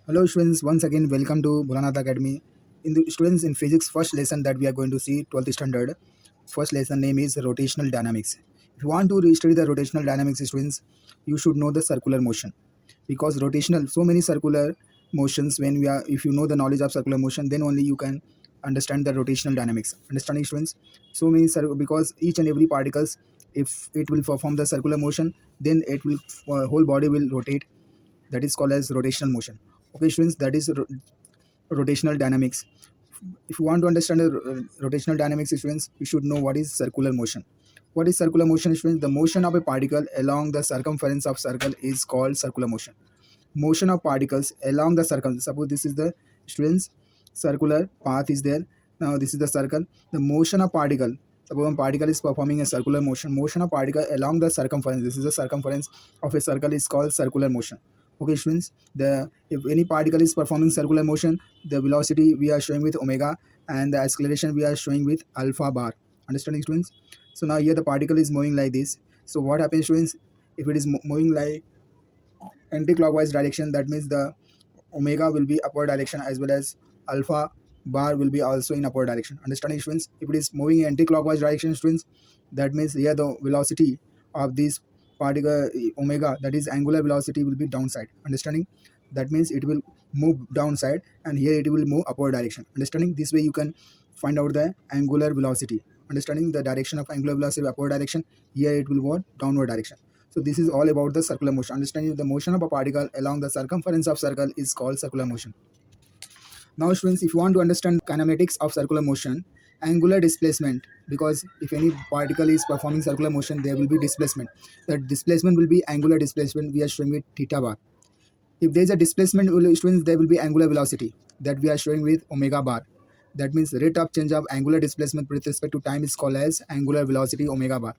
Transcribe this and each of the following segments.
Hello students, once again welcome to Bholanath Academy. In the students in physics first lesson that we are going to see 12th standard, first lesson name is rotational dynamics. If you want to study the rotational dynamics students, you should know the circular motion because rotational so many circular motions when we are if you know the knowledge of circular motion then only you can understand the rotational dynamics. Understanding students, so many because each and every particles if it will perform the circular motion then it will whole body will rotate, that is called as rotational motion. Okay students, that is rotational dynamics. If you want to understand the rotational dynamics students, you should know what is circular motion. What is circular motion students? The motion of a particle along the circumference of circle is called circular motion. Motion of particles along the circle, suppose this is the students circular path is there. Now this is the circle. The motion of particle, suppose one particle is performing a circular motion of particle along the circumference, this is the circumference of a circle is called circular motion. Okay students, the if any particle is performing circular motion, the velocity we are showing with omega and the acceleration we are showing with alpha bar. Understanding students? So now here the particle is moving like this. So what happens students, if it is moving like anti-clockwise direction, that means the omega will be upward direction as well as alpha bar will be also in upward direction. Understanding students? If it is moving in anti-clockwise direction students, that means here the velocity of this particle omega, that is angular velocity, will be downside. Understanding? That means it will move downside and here it will move upward direction. Understanding? This way you can find out the angular velocity. Understanding the direction of angular velocity upward direction, here it will go downward direction. So this is all about the circular motion. Understanding the motion of a particle along the circumference of circle is called circular motion. Now students, if you want to understand kinematics of circular motion, angular displacement, because if any particle is performing circular motion, there will be displacement. That displacement will be angular displacement, we are showing with theta bar. If there is a displacement, students, there will be angular velocity that we are showing with omega bar. That means rate of change of angular displacement with respect to time is called as angular velocity omega bar.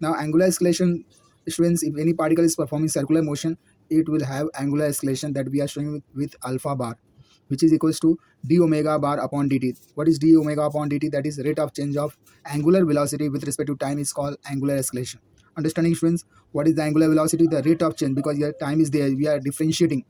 Now angular acceleration, students, if any particle is performing circular motion, it will have angular acceleration that we are showing with alpha bar, which is equals to d omega bar upon dt. What is d omega upon dt? That is rate of change of angular velocity with respect to time is called angular acceleration. Understanding students, what is the angular velocity? The rate of change, because your time is there, we are differentiating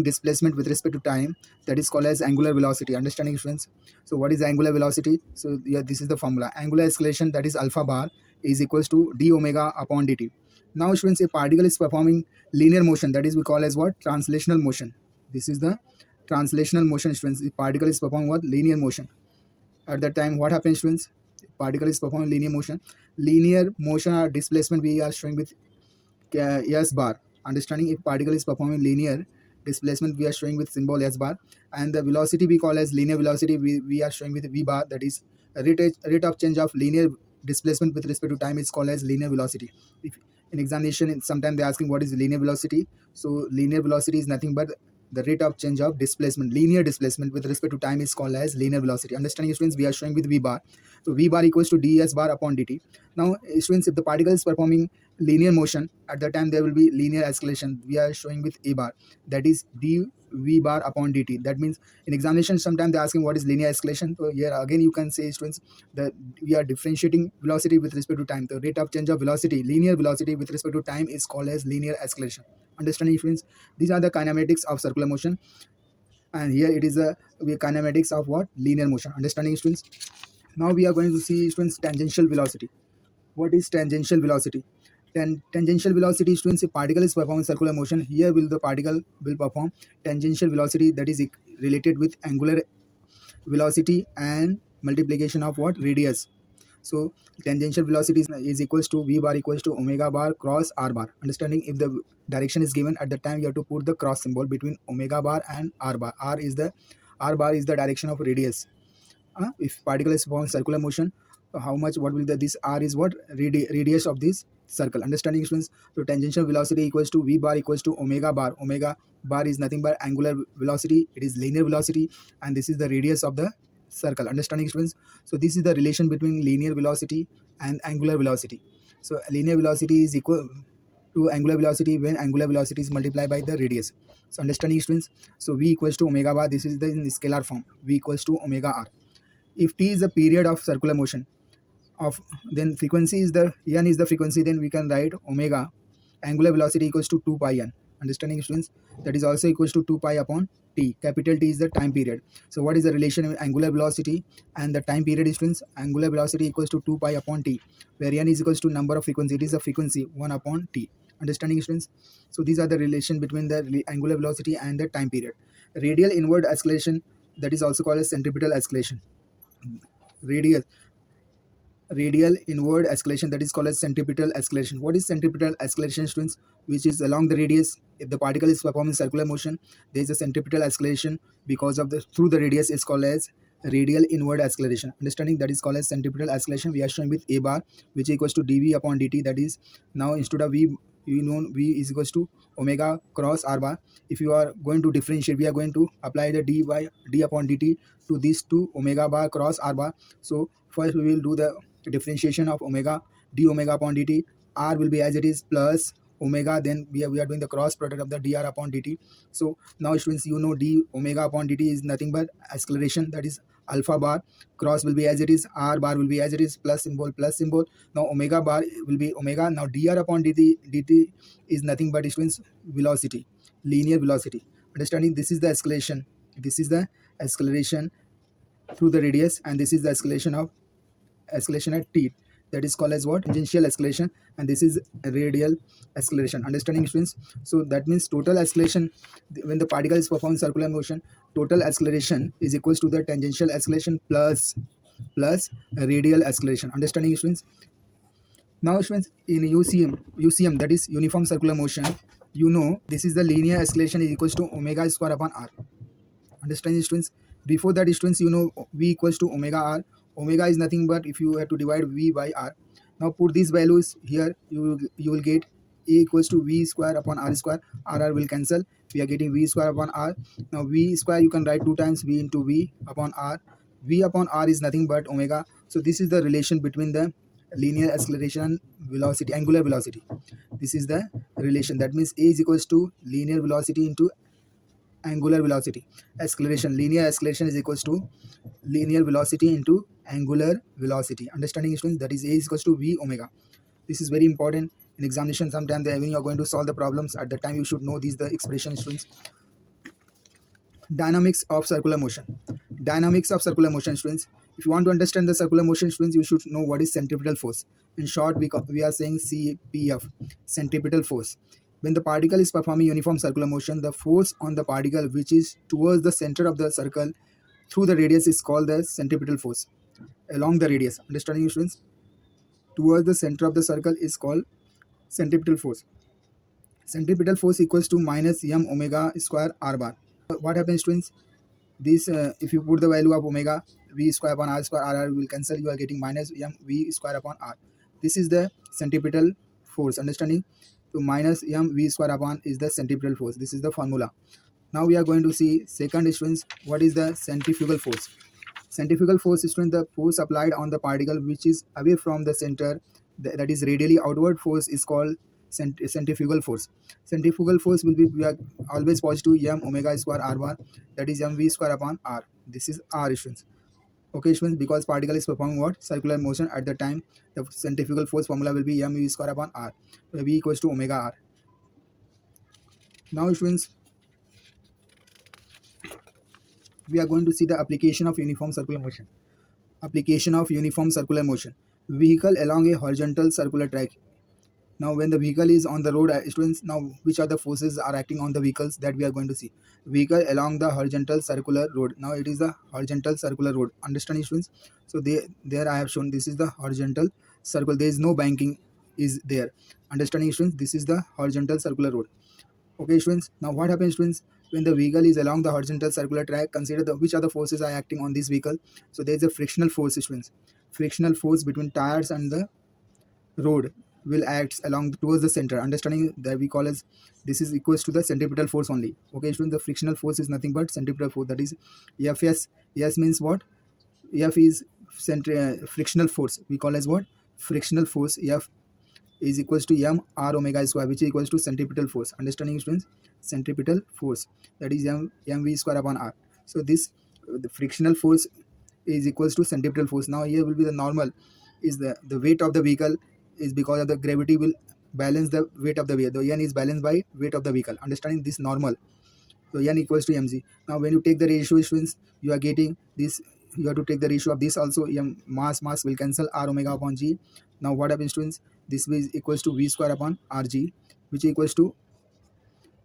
displacement with respect to time, that is called as angular velocity. Understanding students? So what is angular velocity? So yeah, this is the formula. Angular acceleration, that is alpha bar, is equals to d omega upon dt. Now students, a particle is performing linear motion, that is we call as what? Translational motion. This is the translational motion students. The particle is performing what? Linear motion. At that time what happens students? Particle is performing linear motion or displacement we are showing with S bar. Understanding? If particle is performing linear displacement, we are showing with symbol S bar, and the velocity we call as linear velocity, we are showing with V bar, that is rate of change of linear displacement with respect to time is called as linear velocity. If in examination sometimes they're asking what is linear velocity, so linear velocity is nothing but the rate of change of displacement, linear displacement with respect to time is called as linear velocity. Understanding students? We are showing with V bar. So V bar equals to ds bar upon dt. Now students, if the particle is performing linear motion, at the time there will be linear acceleration, we are showing with a bar, that is dv bar upon dt. That means in examination sometimes they're asking what is linear acceleration. So here again you can say students that we are differentiating velocity with respect to time. The rate of change of velocity, linear velocity with respect to time, is called as linear acceleration. Understanding students? These are the kinematics of circular motion, and here it is a kinematics of what? Linear motion. Understanding students? Now we are going to see students tangential velocity. What is tangential velocity? Tangential velocity students, if particle is performing circular motion, here will the particle will perform tangential velocity, that is related with angular velocity and multiplication of what? Radius. So tangential velocity is equals to v bar equals to omega bar cross r bar. Understanding? If the direction is given, at the time you have to put the cross symbol between omega bar and r bar. R bar is the direction of radius. If particle is performing circular motion, how much, what will this r is what? Radius of this circle. Understanding students? So tangential velocity equals to v bar equals to omega bar. Omega bar is nothing but angular velocity, it is linear velocity, and this is the radius of the circle. Understanding students? So this is the relation between linear velocity and angular velocity. So linear velocity is equal to angular velocity when angular velocity is multiplied by the radius. So understanding students? So v equals to omega bar, this is the in scalar form, v equals to omega r. If t is the period of circular motion of, then frequency is the n is the frequency, then we can write omega angular velocity equals to 2 pi n. Understanding students? That is also equals to 2 pi upon t. Capital T is the time period. So what is the relation with angular velocity and the time period, students? Angular velocity equals to 2 pi upon t, where n is equals to number of frequency. It is the frequency 1 upon t. Understanding, students? So these are the relation between the angular velocity and the time period. Radial inward acceleration, that is also called as centripetal acceleration. Radial inward acceleration, that is called as centripetal acceleration. What is centripetal acceleration, students? Which is along the radius. If the particle is performing circular motion, there is a centripetal acceleration because of the through the radius is called as radial inward acceleration. Understanding? That is called as centripetal acceleration. We are showing with a bar, which equals to dv upon dt. That is, now instead of v, you know v is equals to omega cross r bar. If you are going to differentiate, we are going to apply the d upon dt to these two omega bar cross r bar. So first we will do the differentiation of omega d omega upon dt. R will be as it is plus omega, then we are doing the cross product of the dr upon dt. So now students, you know d omega upon dt is nothing but acceleration, that is alpha bar. Cross will be as it is, r bar will be as it is, plus symbol plus symbol. Now omega bar will be omega. Now dr upon dt is nothing but, students, velocity, linear velocity. Understanding? This is the acceleration, this is the acceleration through the radius, and this is the acceleration at t, that is called as what? Tangential acceleration, and this is radial acceleration. Understanding, students? So that means total acceleration when the particle is performing circular motion, total acceleration is equals to the tangential acceleration plus radial acceleration. Understanding, students? Now students, in UCM, that is uniform circular motion, you know this is the linear acceleration is equals to omega square upon r. Understand, students? Before that, students, you know v equals to omega r. Omega is nothing but if you have to divide v by r. Now put these values here, you will get a equals to v square upon r square. R will cancel, we are getting v square upon r. Now v square you can write 2 times v into v upon r. V upon r is nothing but omega. So this is the relation between the linear acceleration and velocity, angular velocity. This is the relation. That means a is equals to linear velocity into angular velocity. Acceleration, linear acceleration is equals to linear velocity into angular velocity. Understanding, students? That is a is equals to v omega. This is very important in examination. Sometimes when you are going to solve the problems, at the time you should know these the expression, students. Dynamics of circular motion. Dynamics of circular motion, students. If you want to understand the circular motion, students, you should know what is centripetal force. In short, we are saying CPF, centripetal force. When the particle is performing uniform circular motion, the force on the particle which is towards the center of the circle through the radius is called the centripetal force. Along the radius, understanding, students? Towards the center of the circle is called centripetal force. Centripetal force equals to minus m omega square r bar. What happens, students? This if you put the value of omega, v square upon r square, r will cancel, you are getting minus m v square upon r. This is the centripetal force. Understanding? So minus m v square upon is the centripetal force. This is the formula. Now we are going to see second, students, what is the centrifugal force. Centrifugal force is, students, the force applied on the particle which is away from the center, that is radially outward force is called centrifugal force. Centrifugal force will be, we are always positive, m omega square r bar, that is mv square upon r. This is r, students. Okay, students, because particle is performing what? Circular motion, at the time the centrifugal force formula will be mv square upon r, v equals to omega r. Now, students, we are going to see the application of uniform circular motion. Application of uniform circular motion. Vehicle along a horizontal circular track. Now when the vehicle is on the road, students, now which are the forces are acting on the vehicles, that we are going to see. Vehicle along the horizontal circular road. Now it is the horizontal circular road. Understand, students? So there I have shown this is the horizontal circle. There is no banking is there. Understanding, students? This is the horizontal circular road. Okay, students. Now what happens, students, when the vehicle is along the horizontal circular track? Consider which are the forces are acting on this vehicle. So there is a frictional force, students. Frictional force between tires and the road will act along towards the center. Understanding? That we call as, this is equals to the centripetal force only. Okay, students, the frictional force is nothing but centripetal force, that is Fs. Yes means what? F is frictional force, we call as what? Frictional force. F is equals to m r omega square, which is equals to centripetal force. Understanding, students? Centripetal force, that is mv square upon r. So this the frictional force is equals to centripetal force. Now here will be the normal is the weight of the vehicle is because of the gravity will balance the weight of the vehicle. The n is balanced by weight of the vehicle. Understanding this normal. So n equals to mg. Now when you take the ratio students, you are getting this. You have to take the ratio of this also. M mass will cancel r omega upon g. Now what happens students? This is equals to v square upon rg, which equals to,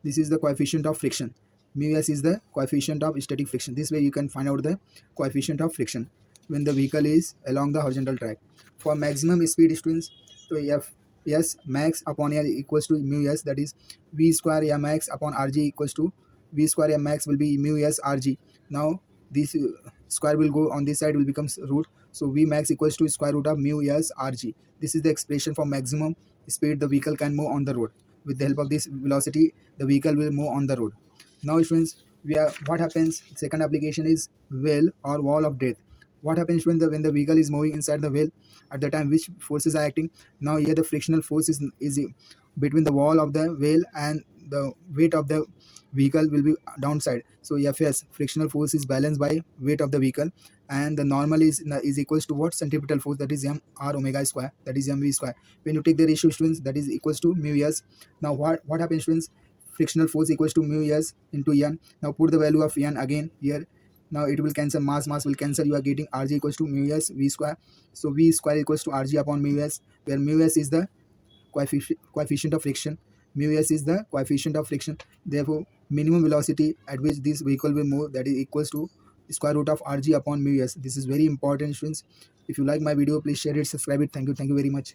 this is the coefficient of friction. Mu s is the coefficient of static friction. This way you can find out the coefficient of friction when the vehicle is along the horizontal track. For maximum speed students, so f s max upon l equals to mu s, that is v square m max upon rg equals to v square m max will be mu s rg. Now this square will go on this side, will becomes root. So v max equals to square root of mu s rg. This is the expression for maximum speed the vehicle can move on the road. With the help of this velocity, the vehicle will move on the road. Now students, we are, what happens, second application is well or wall of death. What happens when the vehicle is moving inside the well, at the time which forces are acting? Now here the frictional force is between the wall of the well, and the weight of the vehicle will be downside. So fs, frictional force, is balanced by weight of the vehicle, and the normal is equals to what? Centripetal force, that is m r omega square, that is mv square. When you take the ratio students, that is equals to mu s. Now what happens students? Frictional force equals to mu s into n. Now put the value of n again here. Now it will cancel, mass will cancel. You are getting rg equals to mu s v square. So v square equals to rg upon mu s, where mu s is the coefficient of friction. Mu s is the coefficient of friction. Therefore minimum velocity at which this vehicle will move, that is equals to square root of rg upon mu s. This is very important students. If you like my video, please share it, subscribe it. Thank you very much.